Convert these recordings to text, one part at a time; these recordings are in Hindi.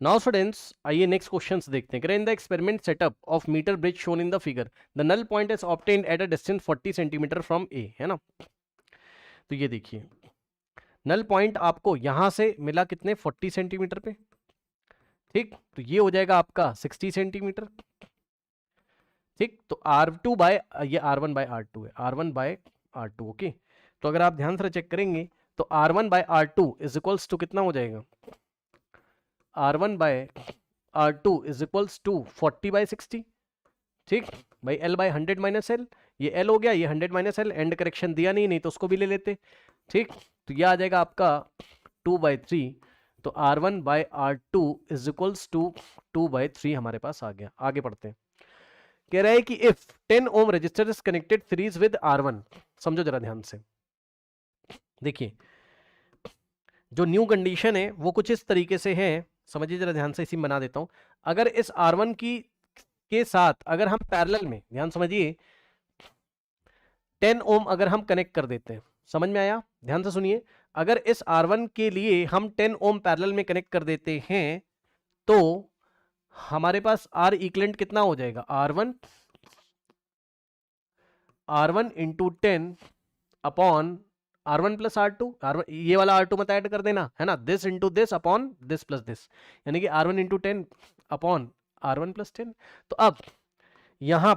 नाउ स्टूडेंट्स आइए नेक्स्ट क्वेश्चंस देखते हैं। In the experiment setup of meter bridge shown in the figure the null point is obtained at a distance 40 centimetre from A, है ना। तो ये देखिए नल पॉइंट आपको यहां से मिला कितने 40 सेंटीमीटर पे, ठीक। तो ये हो जाएगा आपका 60 सेंटीमीटर, ठीक। तो R2 बाय ये R1 बाय R2 है, R1 बाय R2, ओके। तो अगर आप ध्यान से चेक करेंगे तो R1 by R2 is equals to कितना हो जाएगा, R1 by R2 is equals to 40 by 60, ठीक भाई। L बाय 100 माइनस एल, ये L हो गया, ये 100 माइनस एल, एंड करेक्शन दिया नहीं तो उसको भी ले लेते, ठीक। तो ये आ जाएगा आपका 2/3। तो R1 by R2 is equals to 2/3 हमारे पास आ गया। आगे पढ़ते हैं। कह रहा है कि if 10 ohm resistor is connected series with R1, समझो जरा ध्यान से, देखिए जो न्यू कंडीशन है वो कुछ इस तरीके से है, समझिए जरा ध्यान से, इसी में बना देता हूं। अगर इस R1 की के साथ अगर हम पैरेलल में, ध्यान समझिए, 10 ओम अगर हम कनेक्ट कर देते हैं, समझ में आया, ध्यान से सुनिए। अगर इस R1 के लिए हम 10 ओम पैरेलल में कनेक्ट कर देते हैं तो हमारे पास R इक्विवेलेंट कितना हो जाएगा, R1 into 10 upon R1 plus R2, ये वाला R2 मत ऐड कर देना, है ना, this into this upon this plus this, यानी कि R1 into 10 upon R1 plus 10। तो अब यहां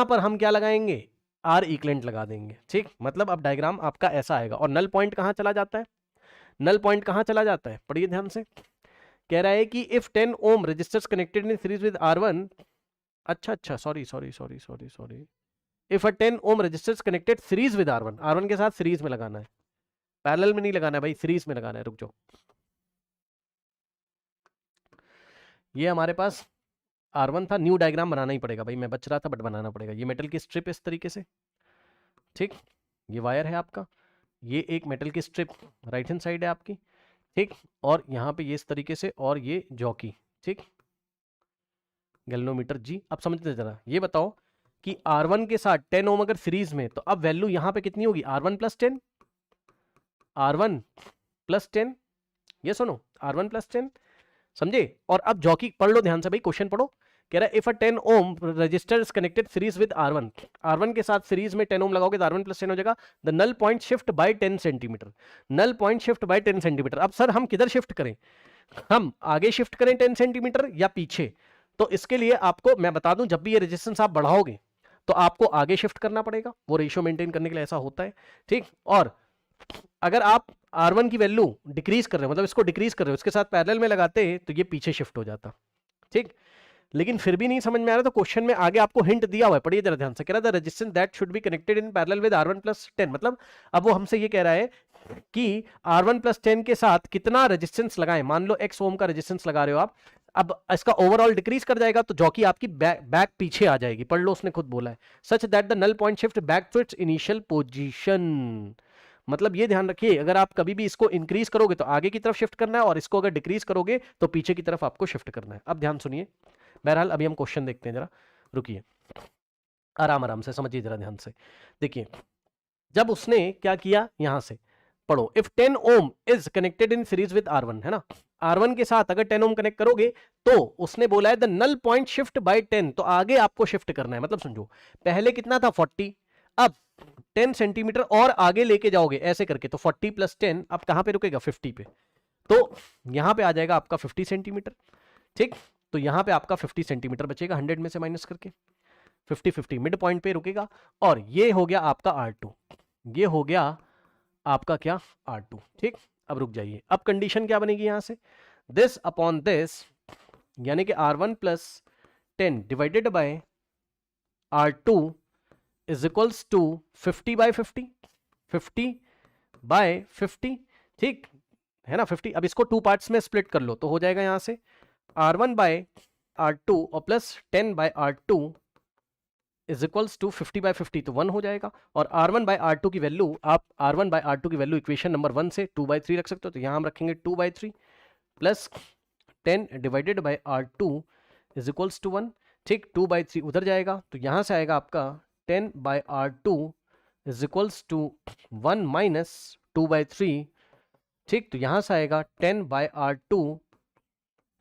पर हम क्या लगाएंगे, R इक्विवेलेंट लगा देंगे, ठीक। मतलब अब डायग्राम आपका ऐसा आएगा। और नल पॉइंट कहां चला जाता है, नल पॉइंट कहां चला जाता है, पढ़िए ध्यान से। कह रहा है कि if 10 ohm resistors connected in series with R1, अच्छा sorry, if a 10 ohm resistors connected series with R1, R1 के साथ सीरीज में लगाना है, पैरेलल में नहीं लगाना है भाई, सीरीज में लगाना है। रुक जाओ, ये हमारे पास R1 था, न्यू डायग्राम बनाना ही पड़ेगा भाई, मैं बच रहा था बट बनाना पड़ेगा। ये मेटल की स्ट्रिप इस तरीके से, ठीक, ये वायर है आपका, ये एक मेटल की स्ट्रिप राइट हैंड साइड है आपकी, ठीक। और यहाँ पे ये इस तरीके से, और ये जॉकी, ठीक, गैल्वेनोमीटर जी। अब समझते जरा, ये बताओ कि R1 के साथ 10 ओम अगर सीरीज में, तो अब वैल्यू यहाँ पे कितनी होगी, R1 प्लस 10, R1 प्लस 10, ये सुनो, R1 प्लस 10, समझे। और अब जॉकी पढ़ लो ध्यान से भाई, क्वेश्चन पढ़ो। कह रहा है if a 10 ohm resistor is connected series with R1, R1 के साथ सीरीज में 10 ओम लगाओगे तो R1 प्लस 10 हो जाएगा। The null point shift by 10 centimetre, null point shift by 10 centimetre. अब सर हम किधर शिफ्ट करें, हम आगे शिफ्ट करें 10 सेंटीमीटर या पीछे। तो इसके लिए आपको मैं बता दूं, जब भी ये रेजिस्टेंस आप बढ़ाओगे तो आपको आगे शिफ्ट करना पड़ेगा, वो रेशियो मेंटेन करने के लिए ऐसा होता है, ठीक। और अगर आप R1 की वैल्यू डिक्रीज कर रहे हो, मतलब इसको डिक्रीज कर रहे हो, इसके साथ पैरेलल में लगाते तो ये पीछे शिफ्ट हो जाता, ठीक। लेकिन फिर भी नहीं समझ में आ रहा तो क्वेश्चन में आगे आपको हिंट दिया हुआ है, पढ़िए जरा ध्यान से। कह रहा है the resistance that should be connected in parallel with R1 plus 10, मतलब अब वो हमसे ये कह रहा है कि R1 प्लस 10 के साथ कितना रेजिस्टेंस लगाएं। मान लो x ओम का रेजिस्टेंस लगा रहे हो आप, अब इसका ओवरऑल डिक्रीज कर जाएगा तो जॉकी आपकी बैक पीछे आ जाएगी, पढ़ लो, उसने खुद बोला है, such that the null point shift back to its initial position. मतलब ये ध्यान रखिए, अगर आप कभी भी इसको इंक्रीज करोगे तो आगे की तरफ शिफ्ट करना है, और इसको अगर डिक्रीज करोगे तो पीछे की तरफ आपको शिफ्ट करना है। अब ध्यान सुनिए, बहरहाल अभी हम क्वेश्चन देखते हैं, जरा रुकिए, आराम आराम से समझिए जरा ध्यान से। देखिए जब उसने क्या किया, यहां से पढ़ो, if 10 ohm is connected in series with R1, है ना, R1 के साथ अगर 10 ओम कनेक्ट करोगे तो उसने बोला है the null point shift by 10, तो आगे आपको शिफ्ट करना है। मतलब समझो पहले कितना था 40, अब 10 सेंटीमीटर और आगे लेके जाओगे ऐसे करके, तो 40 प्लस 10 अब कहां पे रुकेगा, 50 पे। तो यहां पे आ जाएगा आपका 50 सेंटीमीटर, ठीक। तो यहां पे आपका 50 सेंटीमीटर बचेगा 100 में से माइनस करके, 50-50 मिड पॉइंट पे रुकेगा। और ये हो गया आपका R2, ये हो गया आपका क्या, R2, ठीक। अब रुक जाइए, अब कंडीशन क्या बनेगी यहां से, दिस अपॉन दिस, यानी कि R1 plus 10 divided by R2 is equals to 50 by 50, 50 by 50, ठीक है ना, 50। अब इसको टू पार्ट्स में स्प्लिट कर लो तो हो जाएगा यहां से R1 बाय R2 और plus 10 by R2 is equals to 50 by 50, तो 1 हो जाएगा। और R1 बाय R2 की वैल्यू, आप R1 बाय R2 की वैल्यू इक्वेशन नंबर 1 से 2/3 रख सकते हो, तो यहां हम रखेंगे 2/3 plus 10 divided by R2 is equals to 1, ठीक। 2/3 उधर जाएगा तो यहां से आएगा आपका 10 by R2 is equals to 1 minus 2/3, ठीक। तो यहां से आएगा 10 by R2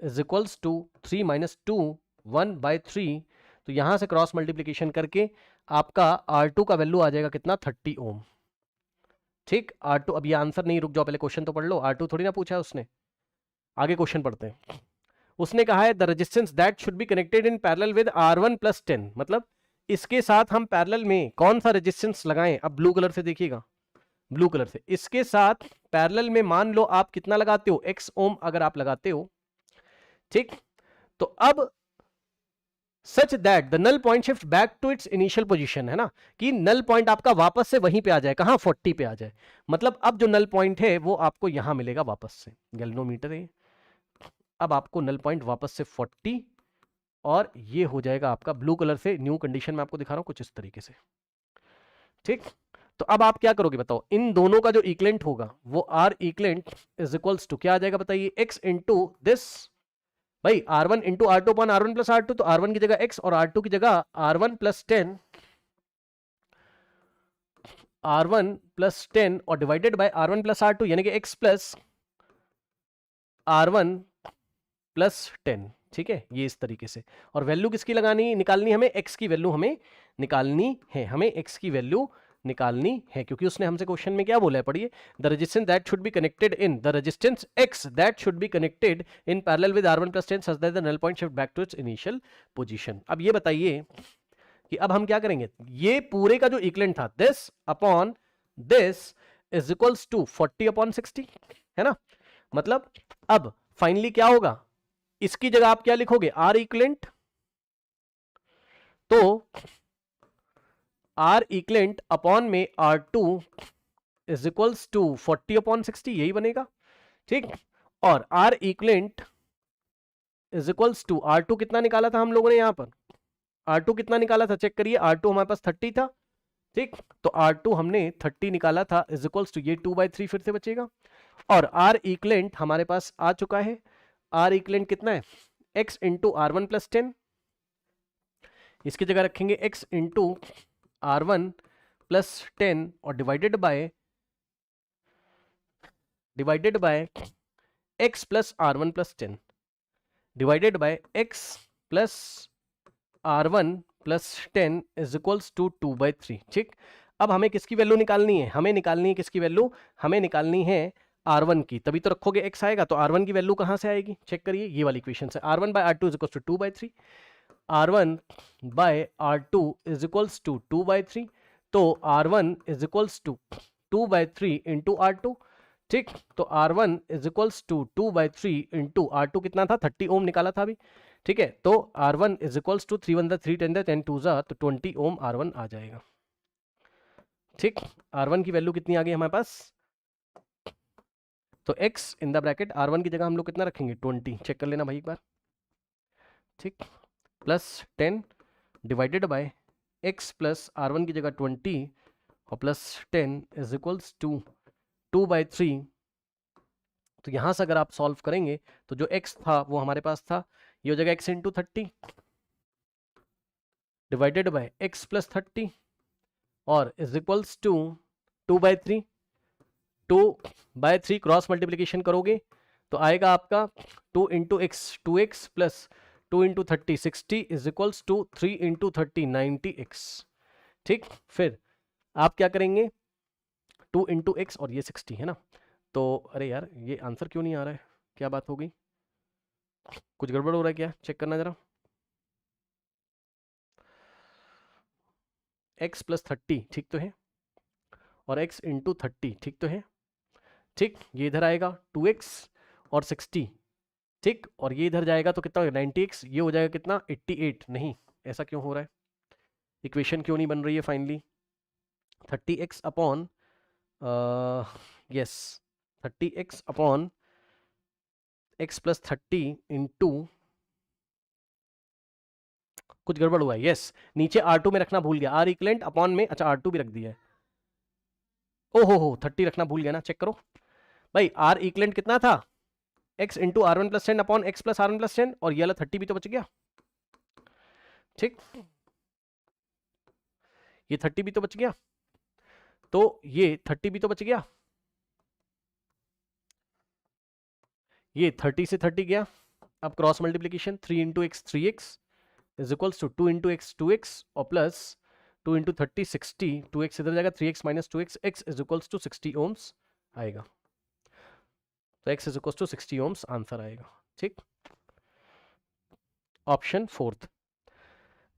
is equals to 3 minus 2 1/3। तो यहां से क्रॉस मल्टीप्लीकेशन करके आपका R2 का वैल्यू आ जाएगा कितना 30 ओम। ठीक, R2, अब ये आंसर नहीं, रुक जाओ पहले क्वेश्चन तो पढ़ लो। R2 थोड़ी ना पूछा है उसने, आगे क्वेश्चन पढ़ते हैं। उसने कहा है the resistance that should be connected in parallel with R1 + 10, मतलब इसके साथ हम पैरेलल में कौन सा रेजिस्टेंस लगाएं। अब ब्लू कलर से देखिएगा, ब्लू कलर से इसके साथ पैरेलल में मान लो आप कितना लगाते हो, x ओम अगर आप लगाते हो, ठीक, तो अब such that the null point shift back to its initial position, है ना, कि नल पॉइंट आपका वापस से वहीं पे आ जाए, कहां 40 पे आ जाए। मतलब अब जो नल पॉइंट है वो आपको यहां मिलेगा वापस से, गैल्वेनोमीटर है, अब आपको नल पॉइंट वापस से 40, और ये हो जाएगा आपका ब्लू कलर से, न्यू कंडीशन में आपको दिखा रहा हूं कुछ इस तरीके से। ठीक, तो अब आप क्या करोगे बताओ, इन दोनों का जो इक्विवेलेंट होगा वो R equivalent is equals to क्या आ जाएगा बताइए, x इंटू दिस, भाई R1 into R2 upon R1 plus R2, तो R1 की जगह x और R2 की जगह R1 प्लस 10, R1 प्लस 10 और divided bye R1 plus R2, यानी कि x प्लस R1 प्लस 10। ठीक है, ये इस तरीके से, और वैल्यू किसकी लगानी निकालनी, हमें x की वैल्यू हमें निकालनी है, हमें x की वैल्यू निकालनी है, क्योंकि उसने हमसे क्वेश्चन में क्या बोला है, पढ़िए, the resistance that should be connected in the resistance x that should be connected in parallel with R1 + 10 such that the null point shift back to its initial position. अब ये बताइए कि अब हम क्या करेंगे, ये पूरे का जो इक्विवेलेंट था this upon this is equals to 40 upon 60, है ना, मतलब अब फाइनली क्या होगा, इसकी जगह आप क्या लिखोगे, R इक्विवेलेंट, तो R इक्विवेलेंट अपॉन में R2 is equals to 40 upon 60, यही बनेगा। ठीक, और R equivalent is equals to R2 कितना निकाला था हम लोगों ने, यहां पर R2 कितना निकाला था, चेक करिए, R2 हमारे पास 30 था, ठीक, तो R2 हमने 30 निकाला था, इज इक्वल्स टू ये 2/3 फिर से बचेगा, और R इक्विवेलेंट हमारे पास आ चुका है, R इक्विवेलेंट कितना है, x इंटू R1 + 10, इसकी जगह रखेंगे x इंटू R1 + 10 और divided by x plus R1 + 10 divided by x plus R1 + 10 is equals to 2/3। ठीक, अब हमें किसकी वैल्यू निकालनी है, हमें निकालनी है किसकी वैल्यू, हमें निकालनी है R1 की, तभी तो रखोगे x आएगा, तो R1 की वैल्यू कहां से आएगी, चेक करिए, ये वाली इक्वेशन से, R1 by R2 is equals to 2/3, R1 by R2 is equals to 2/3, तो R1 is equals to 2/3 into R2। ठीक, तो R1 is equals to 2/3 into R2 कितना था, 30 ओम निकाला था अभी। ठीक है, तो R1 इज इक्वल्स टू 3 1 3 10 10 2 तो 20 ओम R1 आ जाएगा। ठीक, R1 की वैल्यू कितनी आ गई हमारे पास, तो x in the bracket R1 की जगह हम लोग कितना रखेंगे 20, चेक कर लेना भाई एक बार। ठीक, plus 10 divided by x plus R1 की जगह 20 और प्लस 10 इज इक्वल्स टू 2/3। तो यहां से अगर आप सॉल्व करेंगे तो जो x था वो हमारे पास था, ये हो जाएगा x into 30 divided by x plus 30 और is equals to 2/3, 2/3 cross multiplication करोगे तो आएगा आपका 2 into x, 2x plus 2 into 30 60 is equals to 3 into 30 90x। ठीक, फिर आप क्या करेंगे, 2 इंटू एक्स और ये 60 है ना, तो अरे यार ये आंसर क्यों नहीं आ रहा है, क्या बात हो गई, कुछ गड़बड़ हो रहा है क्या, चेक करना जरा, x प्लस 30 ठीक तो है, और x इंटू 30 ठीक तो है। ठीक, ये इधर आएगा 2x और 60, ठीक, और ये इधर जाएगा तो कितना 90x, ये हो जाएगा कितना 88, नहीं ऐसा क्यों हो रहा है, इक्वेशन क्यों नहीं बन रही है finally, 30x upon yes 30x upon x plus 30 into, कुछ गड़बड़ हुआ है, यस नीचे R2 में रखना भूल गया, R इक्विवेलेंट अपॉन में, अच्छा R2 भी रख दिया है, ओहो 30 रखना भूल गया ना, चेक करो भाई, R इक्विवेलेंट कितना था, x into R1 + 10 upon x plus R1 + 10, और ये वाला 30 भी तो बच गया। ठीक, ये 30 भी तो बच गया, तो ये 30 भी तो बच गया, ये 30 से 30 गया, अब cross multiplication 3 into x 3x is equals to 2 into x 2x और प्लस 2 इंटू 30 60, 2x इधर जाएगा 3x minus 2x, x is equals to 60 ohms आएगा। तो x is equals to 60 ohms answer आएगा। ठीक, ऑप्शन फोर्थ।